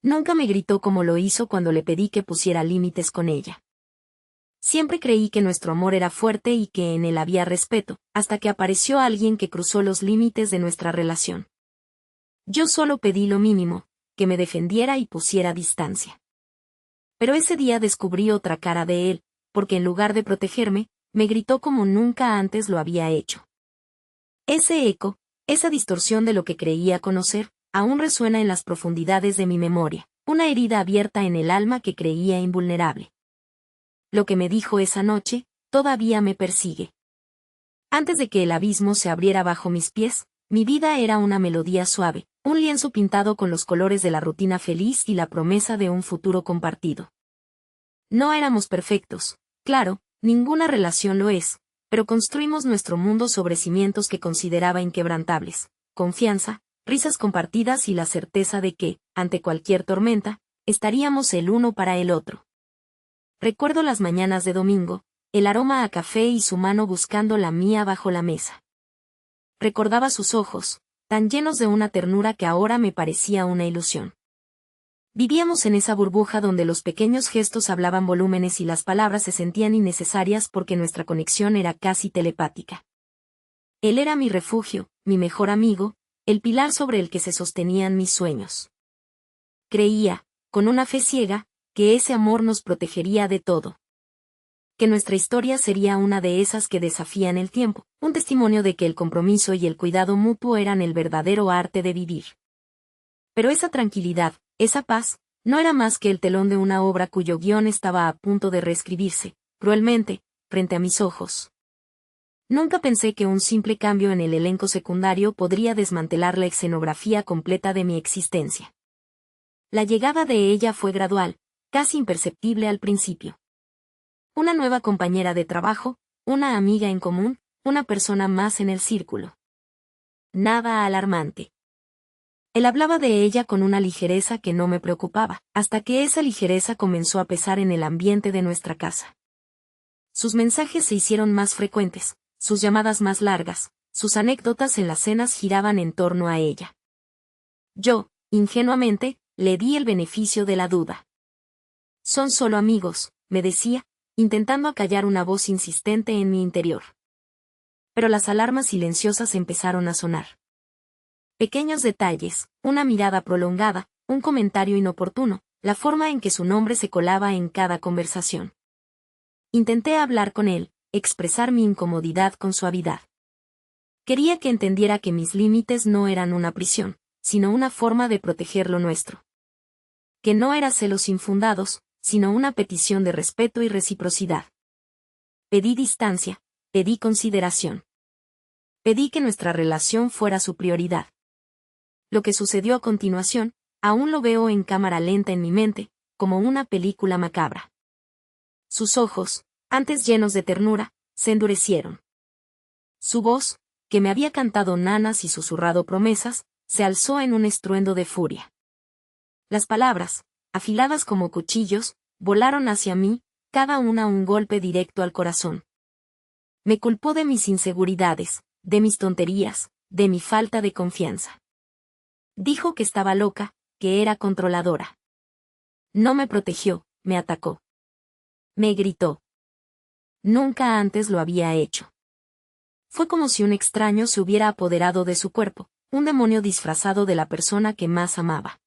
Nunca me gritó como lo hizo cuando le pedí que pusiera límites con ella. Siempre creí que nuestro amor era fuerte y que en él había respeto, hasta que apareció alguien que cruzó los límites de nuestra relación. Yo solo pedí lo mínimo, que me defendiera y pusiera distancia. Pero ese día descubrí otra cara de él, porque en lugar de protegerme, me gritó como nunca antes lo había hecho. Ese eco, esa distorsión de lo que creía conocer, aún resuena en las profundidades de mi memoria, una herida abierta en el alma que creía invulnerable. Lo que me dijo esa noche, todavía me persigue. Antes de que el abismo se abriera bajo mis pies, mi vida era una melodía suave, un lienzo pintado con los colores de la rutina feliz y la promesa de un futuro compartido. No éramos perfectos, claro, ninguna relación lo es, pero construimos nuestro mundo sobre cimientos que consideraba inquebrantables: confianza, risas compartidas y la certeza de que, ante cualquier tormenta, estaríamos el uno para el otro. Recuerdo las mañanas de domingo, el aroma a café y su mano buscando la mía bajo la mesa. Recordaba sus ojos, tan llenos de una ternura que ahora me parecía una ilusión. Vivíamos en esa burbuja donde los pequeños gestos hablaban volúmenes y las palabras se sentían innecesarias porque nuestra conexión era casi telepática. Él era mi refugio, mi mejor amigo, el pilar sobre el que se sostenían mis sueños. Creía, con una fe ciega, que ese amor nos protegería de todo. Que nuestra historia sería una de esas que desafían el tiempo, un testimonio de que el compromiso y el cuidado mutuo eran el verdadero arte de vivir. Pero esa tranquilidad, esa paz, no era más que el telón de una obra cuyo guión estaba a punto de reescribirse, cruelmente, frente a mis ojos. Nunca pensé que un simple cambio en el elenco secundario podría desmantelar la escenografía completa de mi existencia. La llegada de ella fue gradual, casi imperceptible al principio. Una nueva compañera de trabajo, una amiga en común, una persona más en el círculo. Nada alarmante. Él hablaba de ella con una ligereza que no me preocupaba, hasta que esa ligereza comenzó a pesar en el ambiente de nuestra casa. Sus mensajes se hicieron más frecuentes, sus llamadas más largas, sus anécdotas en las cenas giraban en torno a ella. Yo, ingenuamente, le di el beneficio de la duda. Son solo amigos, me decía, intentando acallar una voz insistente en mi interior. Pero las alarmas silenciosas empezaron a sonar. Pequeños detalles, una mirada prolongada, un comentario inoportuno, la forma en que su nombre se colaba en cada conversación. Intenté hablar con él, expresar mi incomodidad con suavidad. Quería que entendiera que mis límites no eran una prisión, sino una forma de proteger lo nuestro. Que no era celos infundados, sino una petición de respeto y reciprocidad. Pedí distancia, pedí consideración. Pedí que nuestra relación fuera su prioridad. Lo que sucedió a continuación, aún lo veo en cámara lenta en mi mente, como una película macabra. Sus ojos, antes llenos de ternura, se endurecieron. Su voz, que me había cantado nanas y susurrado promesas, se alzó en un estruendo de furia. Las palabras, afiladas como cuchillos, volaron hacia mí, cada una un golpe directo al corazón. Me culpó de mis inseguridades, de mis tonterías, de mi falta de confianza. Dijo que estaba loca, que era controladora. No me protegió, me atacó. Me gritó. Nunca antes lo había hecho. Fue como si un extraño se hubiera apoderado de su cuerpo, un demonio disfrazado de la persona que más amaba.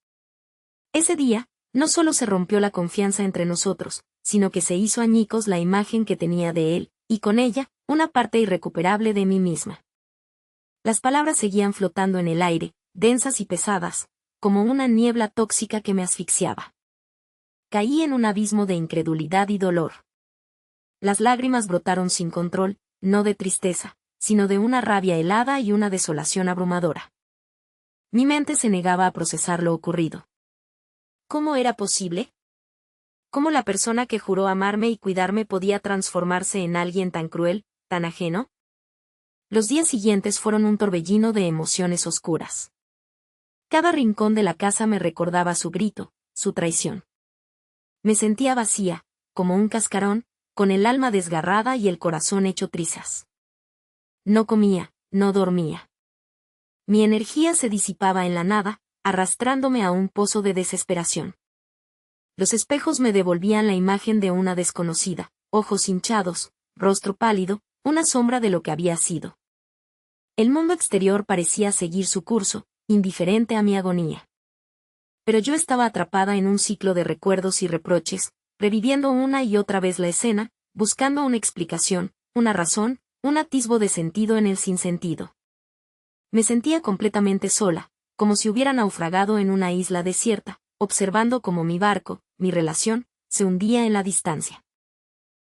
Ese día, no solo se rompió la confianza entre nosotros, sino que se hizo añicos la imagen que tenía de él, y con ella, una parte irrecuperable de mí misma. Las palabras seguían flotando en el aire, densas y pesadas, como una niebla tóxica que me asfixiaba. Caí en un abismo de incredulidad y dolor. Las lágrimas brotaron sin control, no de tristeza, sino de una rabia helada y una desolación abrumadora. Mi mente se negaba a procesar lo ocurrido. ¿Cómo era posible? ¿Cómo la persona que juró amarme y cuidarme podía transformarse en alguien tan cruel, tan ajeno? Los días siguientes fueron un torbellino de emociones oscuras. Cada rincón de la casa me recordaba su grito, su traición. Me sentía vacía, como un cascarón, con el alma desgarrada y el corazón hecho trizas. No comía, no dormía. Mi energía se disipaba en la nada, arrastrándome a un pozo de desesperación. Los espejos me devolvían la imagen de una desconocida, ojos hinchados, rostro pálido, una sombra de lo que había sido. El mundo exterior parecía seguir su curso, indiferente a mi agonía. Pero yo estaba atrapada en un ciclo de recuerdos y reproches, reviviendo una y otra vez la escena, buscando una explicación, una razón, un atisbo de sentido en el sinsentido. Me sentía completamente sola, como si hubiera naufragado en una isla desierta, observando cómo mi barco, mi relación, se hundía en la distancia.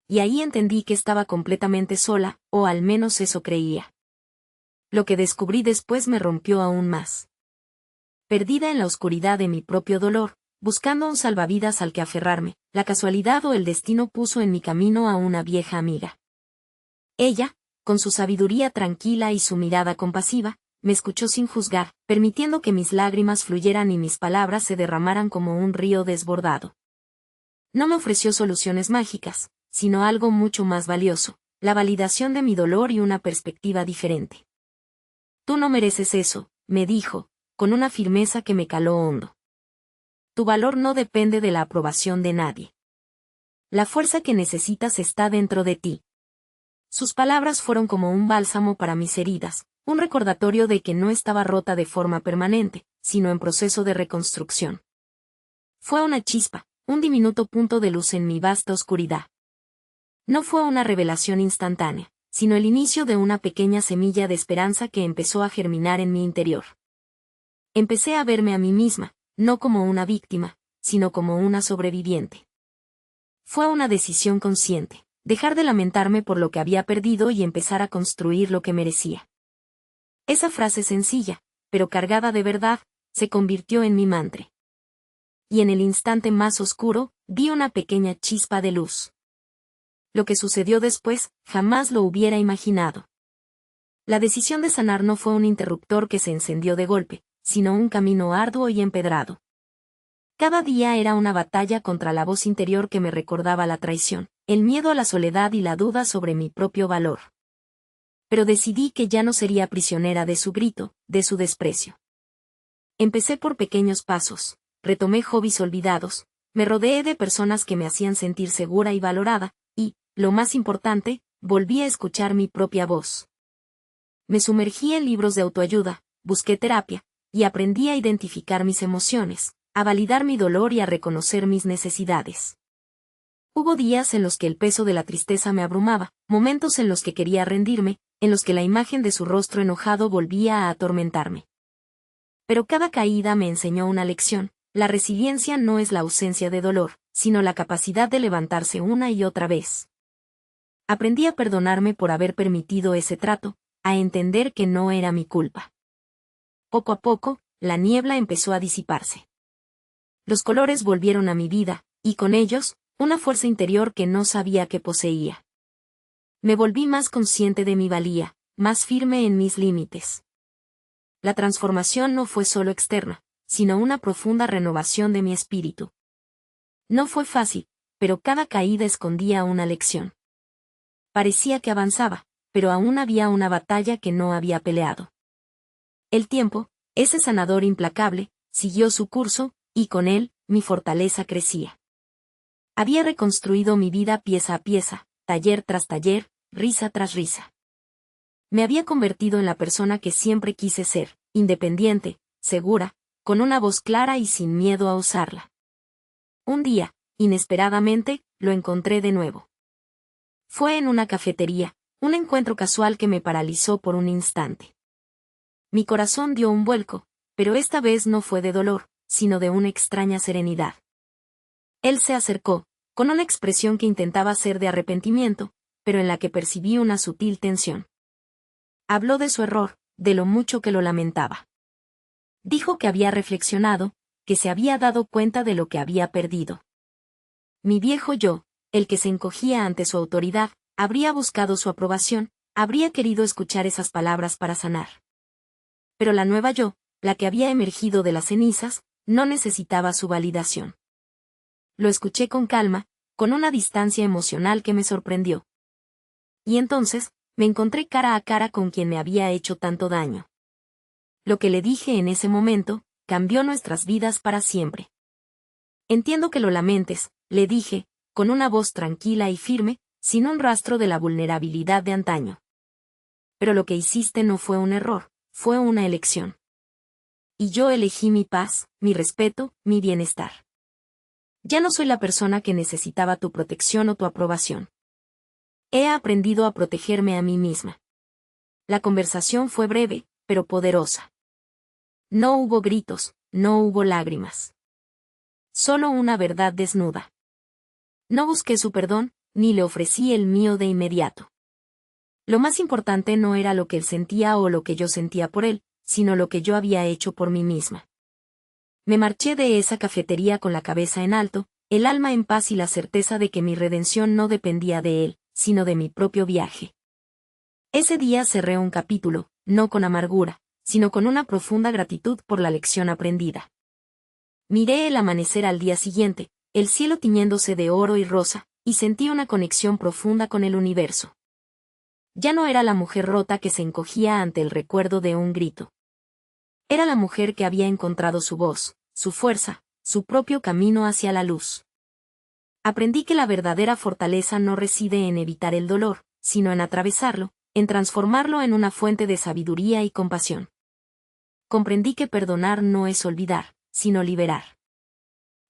Y ahí entendí que estaba completamente sola, o al menos eso creía. Lo que descubrí después me rompió aún más. Perdida en la oscuridad de mi propio dolor, buscando un salvavidas al que aferrarme, la casualidad o el destino puso en mi camino a una vieja amiga. Ella, con su sabiduría tranquila y su mirada compasiva, me escuchó sin juzgar, permitiendo que mis lágrimas fluyeran y mis palabras se derramaran como un río desbordado. No me ofreció soluciones mágicas, sino algo mucho más valioso, la validación de mi dolor y una perspectiva diferente. Tú no mereces eso, me dijo, con una firmeza que me caló hondo. Tu valor no depende de la aprobación de nadie. La fuerza que necesitas está dentro de ti. Sus palabras fueron como un bálsamo para mis heridas, un recordatorio de que no estaba rota de forma permanente, sino en proceso de reconstrucción. Fue una chispa, un diminuto punto de luz en mi vasta oscuridad. No fue una revelación instantánea, sino el inicio de una pequeña semilla de esperanza que empezó a germinar en mi interior. Empecé a verme a mí misma, no como una víctima, sino como una sobreviviente. Fue una decisión consciente, dejar de lamentarme por lo que había perdido y empezar a construir lo que merecía. Esa frase sencilla, pero cargada de verdad, se convirtió en mi mantra. Y en el instante más oscuro, vi una pequeña chispa de luz. Lo que sucedió después, jamás lo hubiera imaginado. La decisión de sanar no fue un interruptor que se encendió de golpe, sino un camino arduo y empedrado. Cada día era una batalla contra la voz interior que me recordaba la traición, el miedo a la soledad y la duda sobre mi propio valor. Pero decidí que ya no sería prisionera de su grito, de su desprecio. Empecé por pequeños pasos, retomé hobbies olvidados, me rodeé de personas que me hacían sentir segura y valorada, y, lo más importante, volví a escuchar mi propia voz. Me sumergí en libros de autoayuda, busqué terapia, y aprendí a identificar mis emociones, a validar mi dolor y a reconocer mis necesidades. Hubo días en los que el peso de la tristeza me abrumaba, momentos en los que quería rendirme, en los que la imagen de su rostro enojado volvía a atormentarme. Pero cada caída me enseñó una lección: la resiliencia no es la ausencia de dolor, sino la capacidad de levantarse una y otra vez. Aprendí a perdonarme por haber permitido ese trato, a entender que no era mi culpa. Poco a poco, la niebla empezó a disiparse. Los colores volvieron a mi vida, y con ellos, una fuerza interior que no sabía que poseía. Me volví más consciente de mi valía, más firme en mis límites. La transformación no fue solo externa, sino una profunda renovación de mi espíritu. No fue fácil, pero cada caída escondía una lección. Parecía que avanzaba, pero aún había una batalla que no había peleado. El tiempo, ese sanador implacable, siguió su curso, y con él, mi fortaleza crecía. Había reconstruido mi vida pieza a pieza, taller tras taller, risa tras risa. Me había convertido en la persona que siempre quise ser, independiente, segura, con una voz clara y sin miedo a usarla. Un día, inesperadamente, lo encontré de nuevo. Fue en una cafetería, un encuentro casual que me paralizó por un instante. Mi corazón dio un vuelco, pero esta vez no fue de dolor, sino de una extraña serenidad. Él se acercó, con una expresión que intentaba ser de arrepentimiento, pero en la que percibí una sutil tensión. Habló de su error, de lo mucho que lo lamentaba. Dijo que había reflexionado, que se había dado cuenta de lo que había perdido. Mi viejo yo, el que se encogía ante su autoridad, habría buscado su aprobación, habría querido escuchar esas palabras para sanar. Pero la nueva yo, la que había emergido de las cenizas, no necesitaba su validación. Lo escuché con calma, con una distancia emocional que me sorprendió. Y entonces, me encontré cara a cara con quien me había hecho tanto daño. Lo que le dije en ese momento, cambió nuestras vidas para siempre. Entiendo que lo lamentes, le dije, con una voz tranquila y firme, sin un rastro de la vulnerabilidad de antaño. Pero lo que hiciste no fue un error, fue una elección. Y yo elegí mi paz, mi respeto, mi bienestar. Ya no soy la persona que necesitaba tu protección o tu aprobación. He aprendido a protegerme a mí misma. La conversación fue breve, pero poderosa. No hubo gritos, no hubo lágrimas. Solo una verdad desnuda. No busqué su perdón, ni le ofrecí el mío de inmediato. Lo más importante no era lo que él sentía o lo que yo sentía por él, sino lo que yo había hecho por mí misma. Me marché de esa cafetería con la cabeza en alto, el alma en paz y la certeza de que mi redención no dependía de él, sino de mi propio viaje. Ese día cerré un capítulo, no con amargura, sino con una profunda gratitud por la lección aprendida. Miré el amanecer al día siguiente, el cielo tiñéndose de oro y rosa, y sentí una conexión profunda con el universo. Ya no era la mujer rota que se encogía ante el recuerdo de un grito. Era la mujer que había encontrado su voz, su fuerza, su propio camino hacia la luz. Aprendí que la verdadera fortaleza no reside en evitar el dolor, sino en atravesarlo, en transformarlo en una fuente de sabiduría y compasión. Comprendí que perdonar no es olvidar, sino liberar.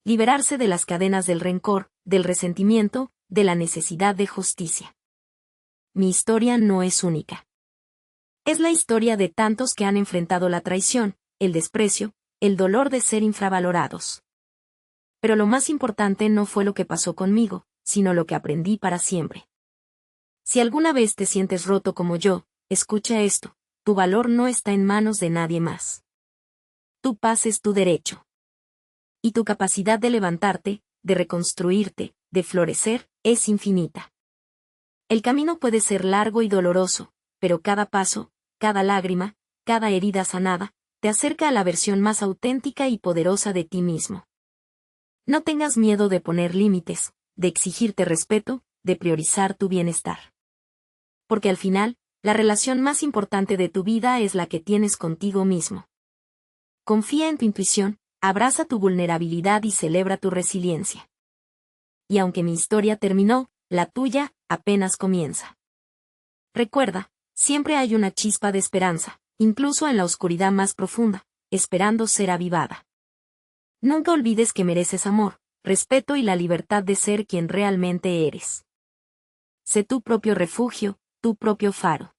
Liberarse de las cadenas del rencor, del resentimiento, de la necesidad de justicia. Mi historia no es única. Es la historia de tantos que han enfrentado la traición, el desprecio, el dolor de ser infravalorados. Pero lo más importante no fue lo que pasó conmigo, sino lo que aprendí para siempre. Si alguna vez te sientes roto como yo, escucha esto, tu valor no está en manos de nadie más. Tu paz es tu derecho. Y tu capacidad de levantarte, de reconstruirte, de florecer, es infinita. El camino puede ser largo y doloroso, pero cada paso, cada lágrima, cada herida sanada, te acerca a la versión más auténtica y poderosa de ti mismo. No tengas miedo de poner límites, de exigirte respeto, de priorizar tu bienestar. Porque al final, la relación más importante de tu vida es la que tienes contigo mismo. Confía en tu intuición, abraza tu vulnerabilidad y celebra tu resiliencia. Y aunque mi historia terminó, la tuya apenas comienza. Recuerda, siempre hay una chispa de esperanza, incluso en la oscuridad más profunda, esperando ser avivada. Nunca olvides que mereces amor, respeto y la libertad de ser quien realmente eres. Sé tu propio refugio, tu propio faro.